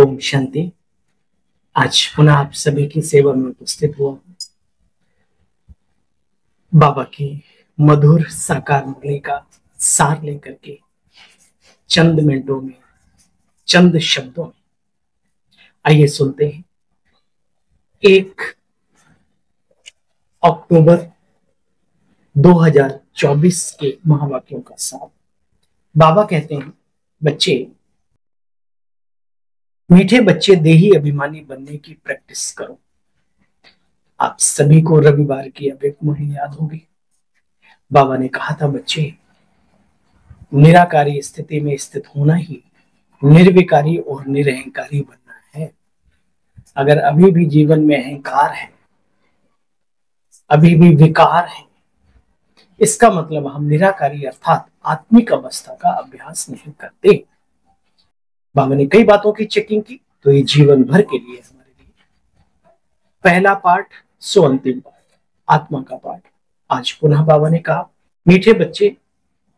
ओम शांति। आज पुनः आप सभी की सेवा में उपस्थित हुआ बाबा की मधुर साकार मुरली का सार लेकर के चंद मिनटों में, चंद शब्दों में आइए सुनते हैं 1 अक्टूबर 2024 के महावाक्यों का सार। बाबा कहते हैं, बच्चे, मीठे बच्चे देही अभिमानी बनने की प्रैक्टिस करो। आप सभी को रविवार की अव्यक्त मुरली याद होगी। बाबा ने कहा था, बच्चे, निराकारी स्थिति में स्थित होना ही निर्विकारी और निरहंकारी बनना है। अगर अभी भी जीवन में अहंकार है, अभी भी विकार है, इसका मतलब हम निराकारी अर्थात आत्मिक अवस्था का अभ्यास नहीं करते। बाबा ने कई बातों की चेकिंग की, तो ये जीवन भर के लिए हमारे लिए पहला पाठ सो अंतिम पाठ, आत्मा का पाठ। आज पुनः बाबा ने कहा, मीठे बच्चे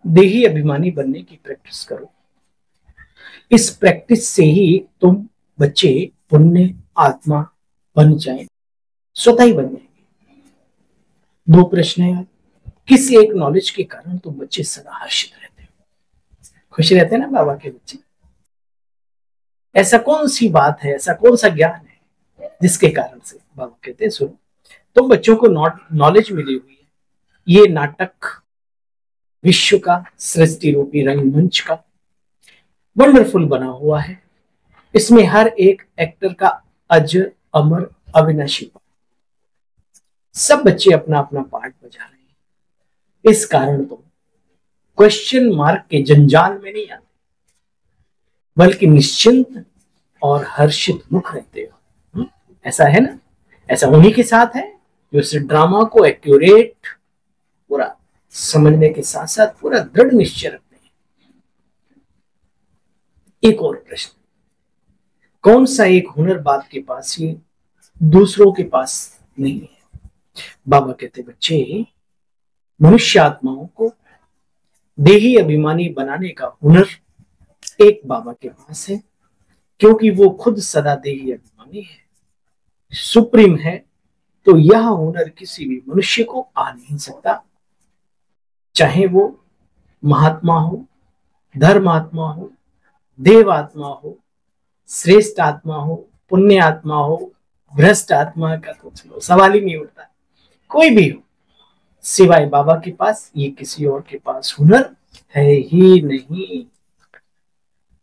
देही अभिमानी बनने की प्रैक्टिस करो। इस प्रैक्टिस से ही तुम बच्चे पुण्य आत्मा बन जाए, स्वतः ही बन जाएंगे। 2 प्रश्न है, किस एक नॉलेज के कारण तुम बच्चे सदा हर्षित रहते हो, खुश रहते हैं ना बाबा के बच्चे? ऐसा कौन सी बात है, ऐसा कौन सा ज्ञान है जिसके कारण से? बाबा कहते हैं, सुनो, तुम बच्चों को नॉलेज मिली हुई है। ये नाटक विश्व का सृष्टि रूपी रंगमंच का वंडरफुल बना हुआ है। इसमें हर एक एक्टर का अजर अमर अविनाशी पार्ट। सब बच्चे अपना अपना पार्ट बजा रहे हैं। इस कारण तुम क्वेश्चन मार्क के जंजाल में नहीं आते, बल्कि निश्चिंत और हर्षित मुख रहते हो। ऐसा है ना? ऐसा उन्हीं के साथ है जो इस ड्रामा को एक्यूरेट पूरा समझने के साथ साथ पूरा दृढ़ निश्चय रखते हैं। एक और प्रश्न, कौन सा एक हुनर बाप के पास ही दूसरों के पास नहीं है? बाबा कहते, बच्चे, मनुष्य आत्माओं को देही अभिमानी बनाने का हुनर एक बाबा के पास है, क्योंकि वो खुद सदा देही अभिमानी है, सुप्रीम है। तो यह हुनर किसी भी मनुष्य को आ नहीं सकता, चाहे वो महात्मा हो, धर्मात्मा हो, देव आत्मा हो, श्रेष्ठ आत्मा हो, पुण्य आत्मा हो, भ्रष्ट आत्मा का तो सवाल ही नहीं उठता। कोई भी हो, सिवाय बाबा के पास ये किसी और के पास हुनर है ही नहीं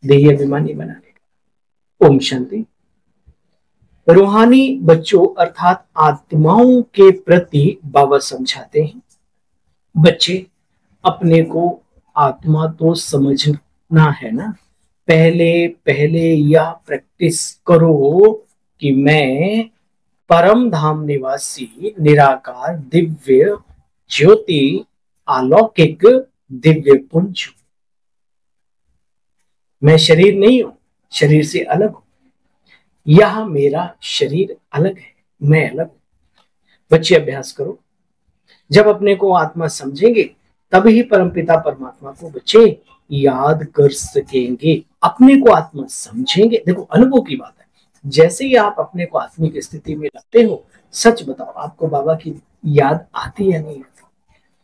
देही अभिमानी बनाने का। ओम शांति। रूहानी बच्चों अर्थात आत्माओं के प्रति बाबा समझाते हैं, बच्चे, अपने को आत्मा तो समझना है ना। पहले पहले यह प्रैक्टिस करो कि मैं परम धाम निवासी निराकार दिव्य ज्योति अलौकिक दिव्य पुंज हूं। मैं शरीर नहीं हूं, शरीर से अलग हूं। यह मेरा शरीर अलग है, मैं अलग हूं। बच्चे अभ्यास करो, जब अपने को आत्मा समझेंगे तभी परमपिता परमात्मा को बच्चे याद कर सकेंगे। अपने को आत्मा समझेंगे, देखो अनुभव की बात है। जैसे ही आप अपने को आत्मिक स्थिति में लाते हो, सच बताओ, आपको बाबा की याद आती या नहीं आती?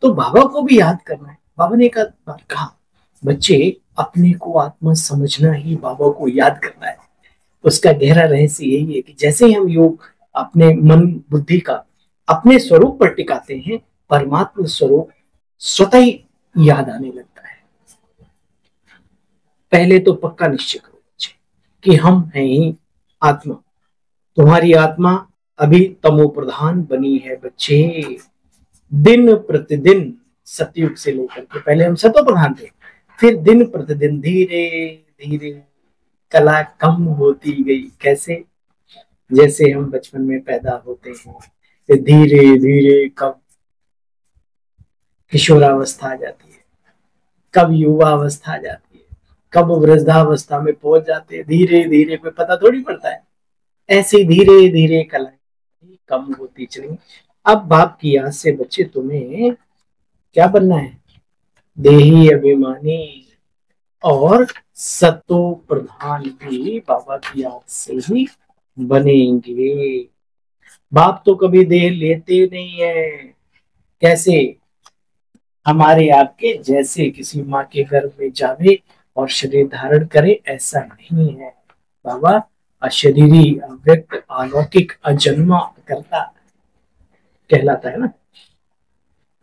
तो बाबा को भी याद करना है। बाबा ने एक बार कहा, बच्चे, अपने को आत्मा समझना ही बाबा को याद करना है। उसका गहरा रहस्य यही है कि जैसे ही हम योग अपने मन बुद्धि का अपने स्वरूप पर टिकाते हैं, परमात्मा स्वरूप स्वतः ही याद आने लगता है। पहले तो पक्का निश्चय करो बच्चे कि हम हैं ही आत्मा। तुम्हारी आत्मा अभी तमो प्रधान बनी है बच्चे। दिन प्रतिदिन सतयुग से लेकर के पहले हम सतो प्रधान थे, फिर दिन प्रतिदिन धीरे धीरे कला कम होती गई। कैसे? जैसे हम बचपन में पैदा होते हैं, फिर धीरे धीरे कब किशोरावस्था आ जाती है, कब युवा अवस्था आ जाती है, कब वृद्धावस्था में पहुंच जाते हैं। धीरे धीरे पे पता थोड़ी पड़ता है। ऐसे धीरे धीरे कलाएं कम होती चली। अब बाप की याद से बच्चे तुम्हें क्या बनना है? देही अभिमानी और सतो प्रधान भी बाबा की याद से ही बनेंगे। बाप तो कभी देह लेते नहीं है। कैसे? हमारे आपके जैसे किसी माँ के गर्भ में जावे और शरीर धारण करे, ऐसा नहीं है। बाबा अशरीरी, अव्यक्त, अलौकिक, अजन्मा करता कहलाता है ना।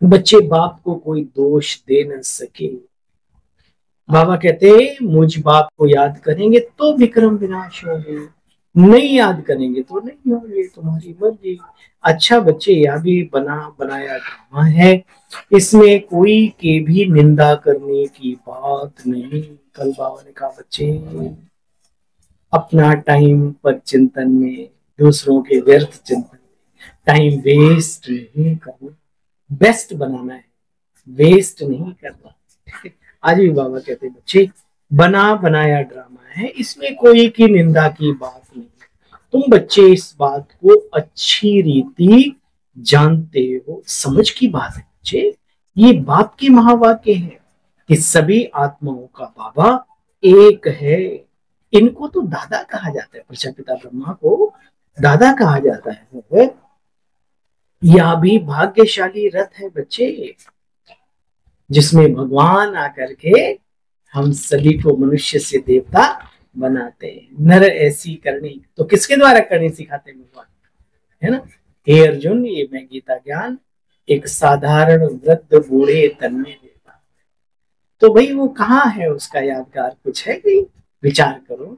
बच्चे बाप को कोई दोष दे न सके। बाबा कहते मुझ बाप को याद करेंगे तो विक्रम विनाश होंगे, नहीं याद करेंगे तो नहीं होंगे, तुम्हारी मर्जी। अच्छा बच्चे, यह भी बना बनाया ड्रामा है, इसमें कोई के भी निंदा करने की बात नहीं। कल बाबा ने कहा बच्चे अपना टाइम पर चिंतन में, दूसरों के व्यर्थ चिंतन में टाइम वेस्ट नहीं करना, बेस्ट बनाना है, वेस्ट नहीं करना। आज भी बाबा कहते बच्चे बना बनाया ड्रामा है, इसमें कोई की निंदा की बात नहीं। तुम बच्चे इस बात को अच्छी रीति जानते हो, समझ की बात है बच्चे। ये बाप की महावाक्य है कि सभी आत्माओं का बाबा एक है। इनको तो दादा कहा जाता है, प्रजापिता ब्रह्मा को दादा कहा जाता है। यह भी भाग्यशाली रथ है बच्चे, जिसमें भगवान आकर के हम सभी को मनुष्य से देवता बनाते हैं। नर ऐसी करनी तो किसके द्वारा करनी सिखाते हैं भगवान, है ना। हे अर्जुन, ये मैं गीता ज्ञान एक साधारण वृद्ध बूढ़े तन में देता। तो भाई वो कहाँ है, उसका यादगार कुछ है कि विचार करो।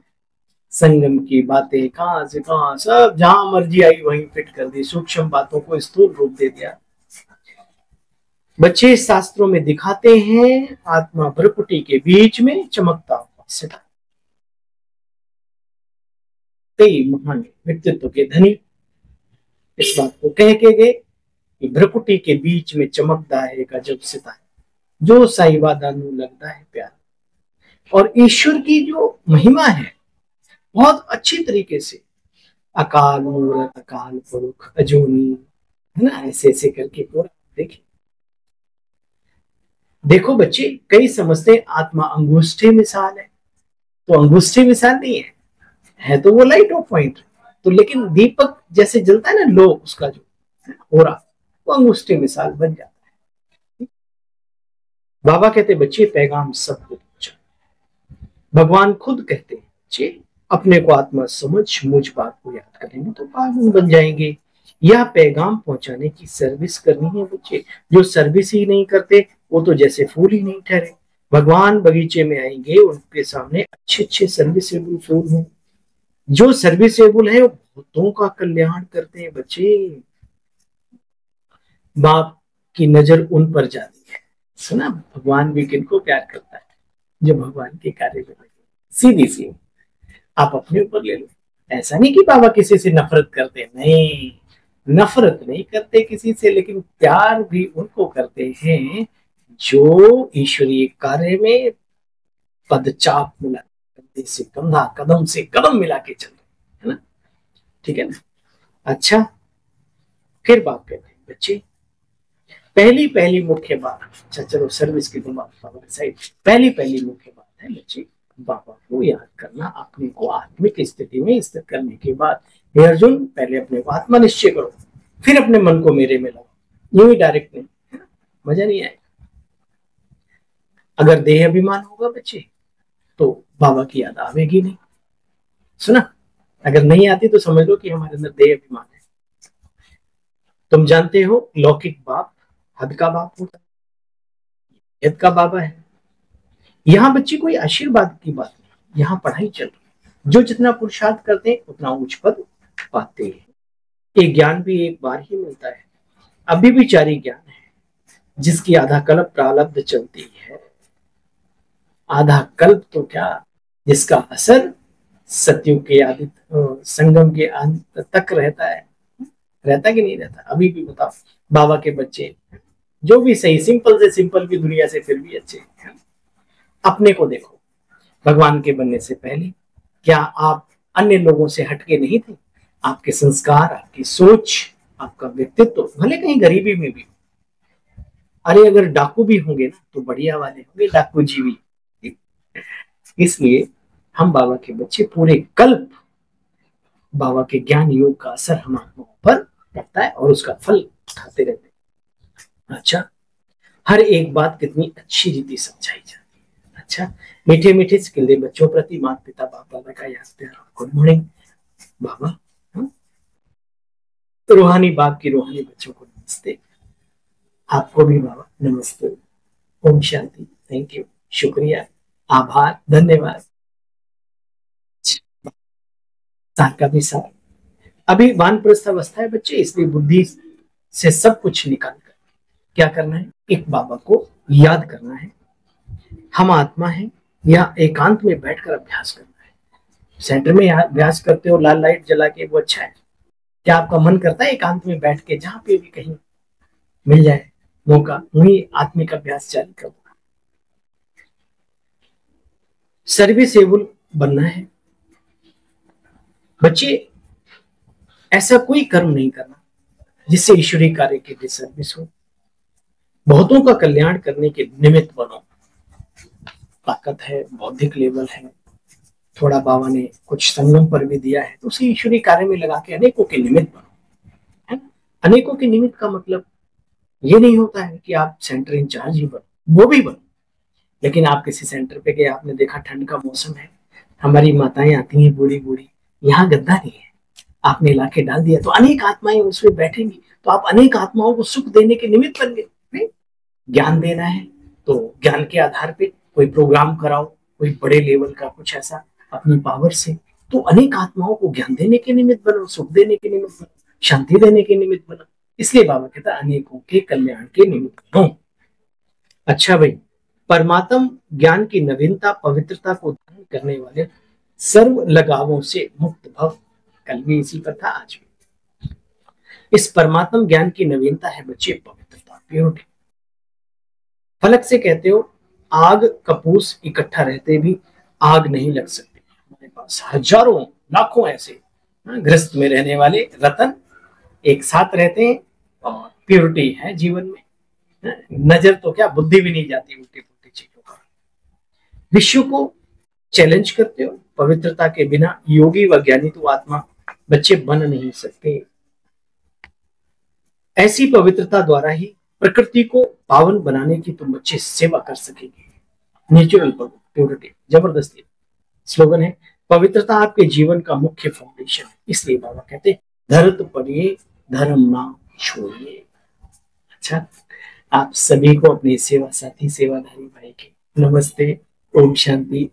संगम की बातें कहां से कहां, सब जहां मर्जी आई वहीं फिट कर दी, सूक्ष्म बातों को स्थूल रूप दे दिया। बच्चे शास्त्रों में दिखाते हैं आत्मा भ्रकुटी के बीच में चमकता हुआ सितारा। कई महान व्यक्तित्व के धनी इस बात को कह के गए कि भ्रकुटी के बीच में चमकता है एक अजब सितारा, जो साईबाबा नु लगता है प्यार। और ईश्वर की जो महिमा है बहुत अच्छी तरीके से, अकाल मूर्त, अकाल पुरुष, अजूनी, है ना, ऐसे ऐसे करके पूरा देखिए। देखो बच्चे, कई समझते आत्मा अंगूठे मिसाल है, तो अंगूठे मिसाल नहीं है, है तो वो लाइट ऑफ पॉइंट। तो लेकिन दीपक जैसे जलता है ना, लो उसका जो हो रहा, वो अंगूठे मिसाल बन जाता है। बाबा कहते बच्चे पैगाम सबको पहुंचा। भगवान खुद कहते हैं बच्चे अपने को आत्मा समझ मुझ बात को याद करेंगे तो पावन बन जाएंगे। यह पैगाम पहुंचाने की सर्विस करनी है बच्चे। जो सर्विस ही नहीं करते वो तो जैसे फूल ही नहीं ठहरे। भगवान बगीचे में आएंगे, उनके सामने अच्छे अच्छे सर्विसेबल फूल हैं। जो सर्विसेबल है वो बहुतों का कल्याण करते हैं बच्चे। बाप की नजर उन पर जाती है। सुना, भगवान भी किनको प्यार करता है, जो भगवान के कार्य में लगे। सीधी सी आप अपने ऊपर ले लो। ऐसा नहीं कि बाबा किसी से नफरत करते, नहीं, नफरत नहीं करते किसी से, लेकिन प्यार भी उनको करते हैं जो ईश्वरीय कार्य में पदचाप मिला, कंधे से कंधा, कदम से कदम मिला के चल रहे, है ना। ठीक है ना। अच्छा, फिर बात करते हैं बच्चे। पहली पहली मुख्य बात, अच्छा चलो सर्विस की तो बात साइड, पहली पहली मुख्य बात है बच्चे बाबा को याद करना, अपने को आत्मिक स्थिति में स्थित करने के बाद। हे अर्जुन, पहले अपने को आत्मा निश्चय करो, फिर अपने मन को मेरे में लगाओ। यूं ही डायरेक्ट नहीं, मजा नहीं आएगा। अगर देह अभिमान होगा बच्चे तो बाबा की याद आवेगी नहीं। सुना, अगर नहीं आती तो समझ लो कि हमारे अंदर देह अभिमान है। तुम जानते हो लौकिक बाप हद का बाप होता है, हद का बाबा है। यहाँ बच्चे कोई आशीर्वाद की बात नहीं, यहाँ पढ़ाई चल रही। जो जितना पुरुषार्थ करते हैं उतना उच्च पद पाते हैं। ये ज्ञान भी एक बार ही मिलता है, अभी भी जारी ज्ञान है, जिसकी आधा कल्प प्रारब्ध चलती है। आधा कल्प तो क्या, जिसका असर सतयुग के आदि संगम के अंत तक रहता है। रहता कि नहीं रहता? अभी भी बताओ, बाबा के बच्चे जो भी सही, सिंपल से सिंपल भी दुनिया से फिर भी अच्छे। अपने को देखो, भगवान के बनने से पहले क्या आप अन्य लोगों से हटके नहीं थे? आपके संस्कार, आपकी सोच, आपका व्यक्तित्व भले कहीं गरीबी में भी, अरे अगर डाकू भी होंगे ना तो बढ़िया वाले होंगे, डाकू जी भी। इसलिए हम बाबा के बच्चे पूरे कल्प बाबा के ज्ञान योग का असर हम आत्माओं पर पड़ता है और उसका फल खाते रहते हैं। अच्छा, हर एक बात कितनी अच्छी रीति समझाई जाती है। अच्छा, मीठे मीठे सिकंदे बच्चों प्रति माता पिता बाप दादा का याद प्यार। गुड मॉर्निंग बाबा। रूहानी बाप की रूहानी बच्चों को नमस्ते। आपको भी बाबा नमस्ते। ओम शांति। थैंक यू, शुक्रिया, आभार, धन्यवाद। साथ का भी साथ। अभी वानप्रस्थ अवस्था है बच्चे, इसलिए बुद्धि से सब कुछ निकाल कर क्या करना है, एक बाबा को याद करना है। हम आत्मा है या एकांत में बैठकर अभ्यास करना है। सेंटर में अभ्यास करते हो लाल लाइट जला के, वो अच्छा है। क्या आपका मन करता है एकांत में बैठ के जहां पे भी कहीं मिल जाए मौका, वही आत्मिक अभ्यास जारी करो। सर्विसेबल बनना है बच्चे। ऐसा कोई कर्म नहीं करना जिससे ईश्वरीय कार्य के लिए सर्विस हो। बहुतों का कल्याण करने के निमित्त बनो। ताकत है, बौद्धिक लेवल है, थोड़ा बाबा ने कुछ संगम पर भी दिया है, तो उसे ईश्वरीय कार्य में लगा के अनेकों के निमित्त बनो, है ना। अनेकों के निमित्त का मतलब ये नहीं होता है कि आप सेंटर इंचार्ज ही बनो, वो भी बनो। लेकिन आप किसी सेंटर पे गए, आपने देखा ठंड का मौसम है, हमारी माताएं आती हैं बूढ़ी बूढ़ी, यहाँ गद्दा नहीं है, आपने लाके डाल दिया तो अनेक आत्माएं उसमें बैठेंगी, तो आप अनेक आत्माओं को सुख देने के निमित्त बन गए। ज्ञान देना है तो ज्ञान के आधार पे कोई प्रोग्राम कराओ, कोई बड़े लेवल का कुछ ऐसा अपनी पावर से, तो अनेक आत्माओं को ज्ञान देने के निमित्त बनो, सुख देने के निमित्त बनो, शांति देने के निमित्त बनो। इसलिए बाबा कहता है अनेकों के कल्याण के निमित्त बनो। अच्छा भाई, परमात्म ज्ञान की नवीनता पवित्रता को धारण करने वाले सर्व लगावों से मुक्त भव। कल भी इसी पर था, आज भी। इस परमात्म ज्ञान की नवीनता है बच्चे पवित्रता, प्योरिटी। फलक से कहते हो आग कपूस इकट्ठा रहते भी आग नहीं लग सकती। हमारे पास हजारों लाखों ऐसे गृहस्थ में रहने वाले रतन एक साथ रहते हैं और प्योरिटी है जीवन में। नजर तो क्या, बुद्धि भी नहीं जाती उल्टी पुल्टी चीजों का। विश्व को चैलेंज करते हो, पवित्रता के बिना योगी व ज्ञानी तो आत्मा बच्चे बन नहीं सकते। ऐसी पवित्रता द्वारा ही प्रकृति को पावन बनाने की तुम बच्चे सेवा कर सकेंगे। नेचुरल प्योरिटी, जबरदस्ती। स्लोगन है पवित्रता आपके जीवन का मुख्य फाउंडेशन है। इसलिए बाबा कहते धरत पड़िए धर्म ना छोड़िए। अच्छा, आप सभी को अपने सेवा साथी सेवाधारी भाई के नमस्ते, ओम शांति।